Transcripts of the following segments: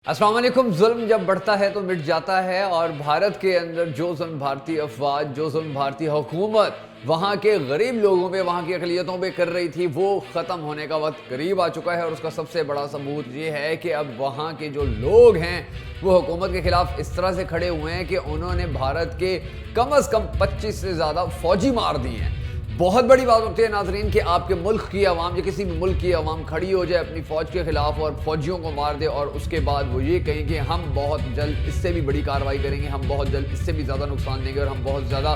السلام علیکم۔ ظلم جب بڑھتا ہے تو مٹ جاتا ہے، اور بھارت کے اندر جو ظلم بھارتی افواج، جو ظلم بھارتی حکومت وہاں کے غریب لوگوں پہ، وہاں کی اقلیتوں پہ کر رہی تھی، وہ ختم ہونے کا وقت قریب آ چکا ہے۔ اور اس کا سب سے بڑا ثبوت یہ ہے کہ اب وہاں کے جو لوگ ہیں وہ حکومت کے خلاف اس طرح سے کھڑے ہوئے ہیں کہ انہوں نے بھارت کے کم از کم 25 سے زیادہ فوجی مار دیے ہیں۔ بہت بڑی بات ہوتی ہے ناظرین کہ آپ کے ملک کی عوام یا کسی بھی ملک کی عوام کھڑی ہو جائے اپنی فوج کے خلاف اور فوجیوں کو مار دے، اور اس کے بعد وہ یہ کہیں کہ ہم بہت جلد اس سے بھی بڑی کارروائی کریں گے، ہم بہت جلد اس سے بھی زیادہ نقصان دیں گے، اور ہم بہت زیادہ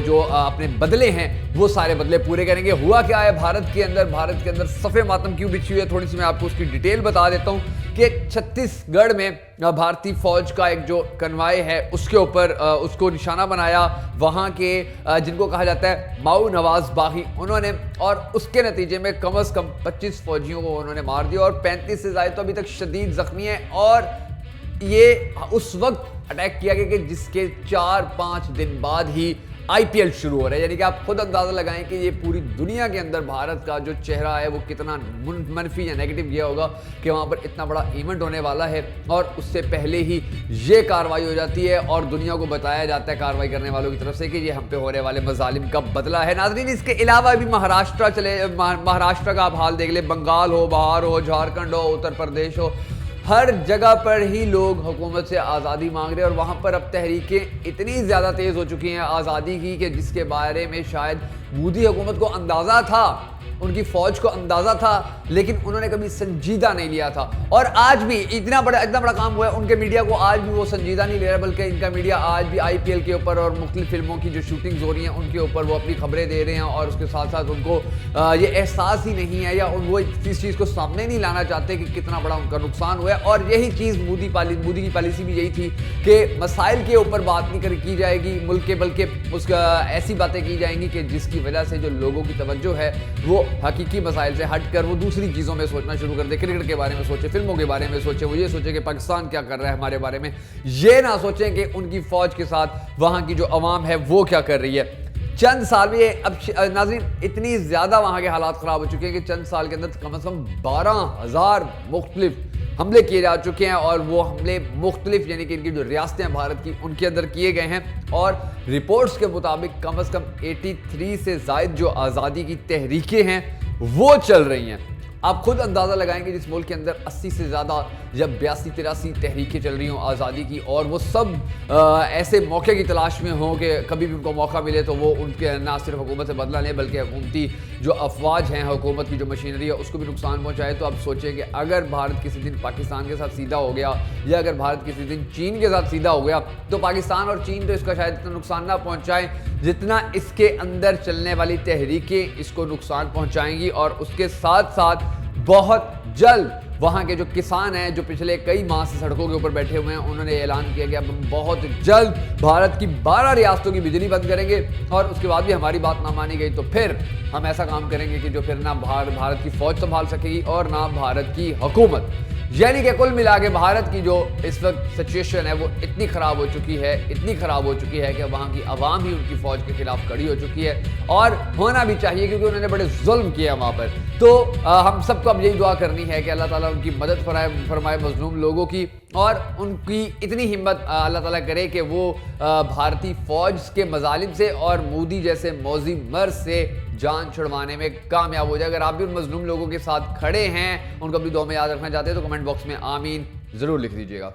جو اپنے بدلے ہیں وہ سارے بدلے پورے کریں گے۔ ہوا کیا ہے بھارت کے اندر صفِ ماتم کیوں بچھی ہوئی ہے، تھوڑی سی میں آپ کو اس کی ڈیٹیل بتا دیتا ہوں کہ چھتیس گڑھ میں بھارتی فوج کا ایک جو کنوائے ہے اس کے اوپر اس کو نشانہ بنایا وہاں کے جن کو کہا جاتا ہے ماؤ نواز باغی، انہوں نے، اور اس کے نتیجے میں کم از کم 25 فوجیوں کو انہوں نے مار دیا، اور 35 سے زائد تو ابھی تک شدید زخمی ہیں۔ اور یہ اس وقت اٹیک کیا گیا کہ جس کے 4-5 دن بعد ہی آئی پی ایل شروع ہو رہا ہے، یعنی کہ آپ خود اندازہ لگائیں کہ یہ پوری دنیا کے اندر بھارت کا جو چہرہ ہے وہ کتنا منفی یا نیگیٹو گیا ہوگا کہ وہاں پر اتنا بڑا ایونٹ ہونے والا ہے، اور اس سے پہلے ہی یہ کارروائی ہو جاتی ہے اور دنیا کو بتایا جاتا ہے کارروائی کرنے والوں کی طرف سے کہ یہ ہم پہ ہونے والے مظالم کا بدلہ ہے۔ ناظرین، اس کے علاوہ بھی مہاراشٹر کا آپ حال دیکھ لیں، بنگال ہو، بہار ہو، جھارکھنڈ ہو، اتر پردیش ہو، ہر جگہ پر ہی لوگ حکومت سے آزادی مانگ رہے ہیں، اور وہاں پر اب تحریکیں اتنی زیادہ تیز ہو چکی ہیں آزادی کی کہ جس کے بارے میں شاید مودی حکومت کو اندازہ تھا، ان کی فوج کو اندازہ تھا، لیکن انہوں نے کبھی سنجیدہ نہیں لیا تھا۔ اور آج بھی اتنا بڑا کام ہوا ہے، ان کے میڈیا کو آج بھی وہ سنجیدہ نہیں لے رہا، بلکہ ان کا میڈیا آج بھی آئی پی ایل کے اوپر اور مختلف فلموں کی جو شوٹنگز ہو رہی ہیں ان کے اوپر وہ اپنی خبریں دے رہے ہیں، اور اس کے ساتھ ساتھ ان کو یہ احساس ہی نہیں ہے، یا وہ اس چیز کو سامنے نہیں لانا چاہتے کہ کتنا بڑا ان کا نقصان ہوا ہے۔ اور یہی چیز مودی کی پالیسی بھی یہی تھی کہ مسائل کے اوپر بات نہیں کی جائے گی ملک کے، بلکہ اس کا ایسی باتیں کی جائیں گی کہ جس کی وجہ سے جو لوگوں کی توجہ ہے وہ حقیقی مسائل سے ہٹ کر وہ دوسری چیزوں میں سوچنا شروع کر دے، کرکٹ کے بارے میں سوچے، فلموں کے بارے میں سوچے، وہ یہ سوچے کہ پاکستان کیا کر رہا ہے ہمارے بارے میں، یہ نہ سوچیں کہ ان کی فوج کے ساتھ وہاں کی جو عوام ہے وہ کیا کر رہی ہے۔ چند سال میں اب ناظرین اتنی زیادہ وہاں کے حالات خراب ہو چکے ہیں کہ چند سال کے اندر کم از کم 12,000 مختلف حملے کیے جا چکے ہیں، اور وہ حملے مختلف یعنی کہ ان کی جو ریاستیں ہیں بھارت کی ان کے اندر کیے گئے ہیں، اور رپورٹس کے مطابق کم از کم 83 سے زائد جو آزادی کی تحریکیں ہیں وہ چل رہی ہیں۔ آپ خود اندازہ لگائیں کہ جس ملک کے اندر 80 سے زیادہ یا 82-83 تحریکیں چل رہی ہوں آزادی کی، اور وہ سب ایسے موقع کی تلاش میں ہوں کہ کبھی بھی ان کو موقع ملے تو وہ ان کے نہ صرف حکومت سے بدلہ لیں بلکہ حکومتی جو افواج ہیں، حکومت کی جو مشینری ہے اس کو بھی نقصان پہنچائے۔ تو اب سوچیں کہ اگر بھارت کسی دن پاکستان کے ساتھ سیدھا ہو گیا، یا اگر بھارت کسی دن چین کے ساتھ سیدھا ہو گیا، تو پاکستان اور چین تو اس کا شاید اتنا نقصان نہ پہنچائیں جتنا اس کے اندر چلنے والی تحریکیں اس کو نقصان پہنچائیں گی۔ اور اس کے ساتھ ساتھ بہت جلد وہاں کے جو کسان ہیں جو پچھلے کئی ماہ سے سڑکوں کے اوپر بیٹھے ہوئے ہیں، انہوں نے اعلان کیا کہ اب ہم بہت جلد بھارت کی 12 ریاستوں کی بجلی بند کریں گے، اور اس کے بعد بھی ہماری بات نہ مانی گئی تو پھر ہم ایسا کام کریں گے کہ جو پھر نہ بھارت کی فوج سنبھال سکے گی اور نہ بھارت کی حکومت۔ یعنی کہ کل ملا کے بھارت کی جو اس وقت سچویشن ہے وہ اتنی خراب ہو چکی ہے کہ وہاں کی عوام ہی ان کی فوج کے خلاف کھڑی ہو چکی ہے، اور ہونا بھی چاہیے کیونکہ انہوں نے بڑے ظلم کیا وہاں پر۔ تو ہم سب کو اب یہی دعا کرنی ہے کہ اللہ تعالیٰ ان کی مدد فرمائے مظلوم لوگوں کی، اور ان کی اتنی ہمت اللہ تعالیٰ کرے کہ وہ بھارتی فوج کے مظالم سے اور مودی جیسے موذی مرض سے جان چھڑوانے میں کامیاب ہو جائے۔ اگر آپ بھی ان مظلوم لوگوں کے ساتھ کھڑے ہیں، ان کو اپنی دعا میں یاد رکھنا چاہتے ہیں تو کمنٹ باکس میں آمین ضرور لکھ دیجیے گا۔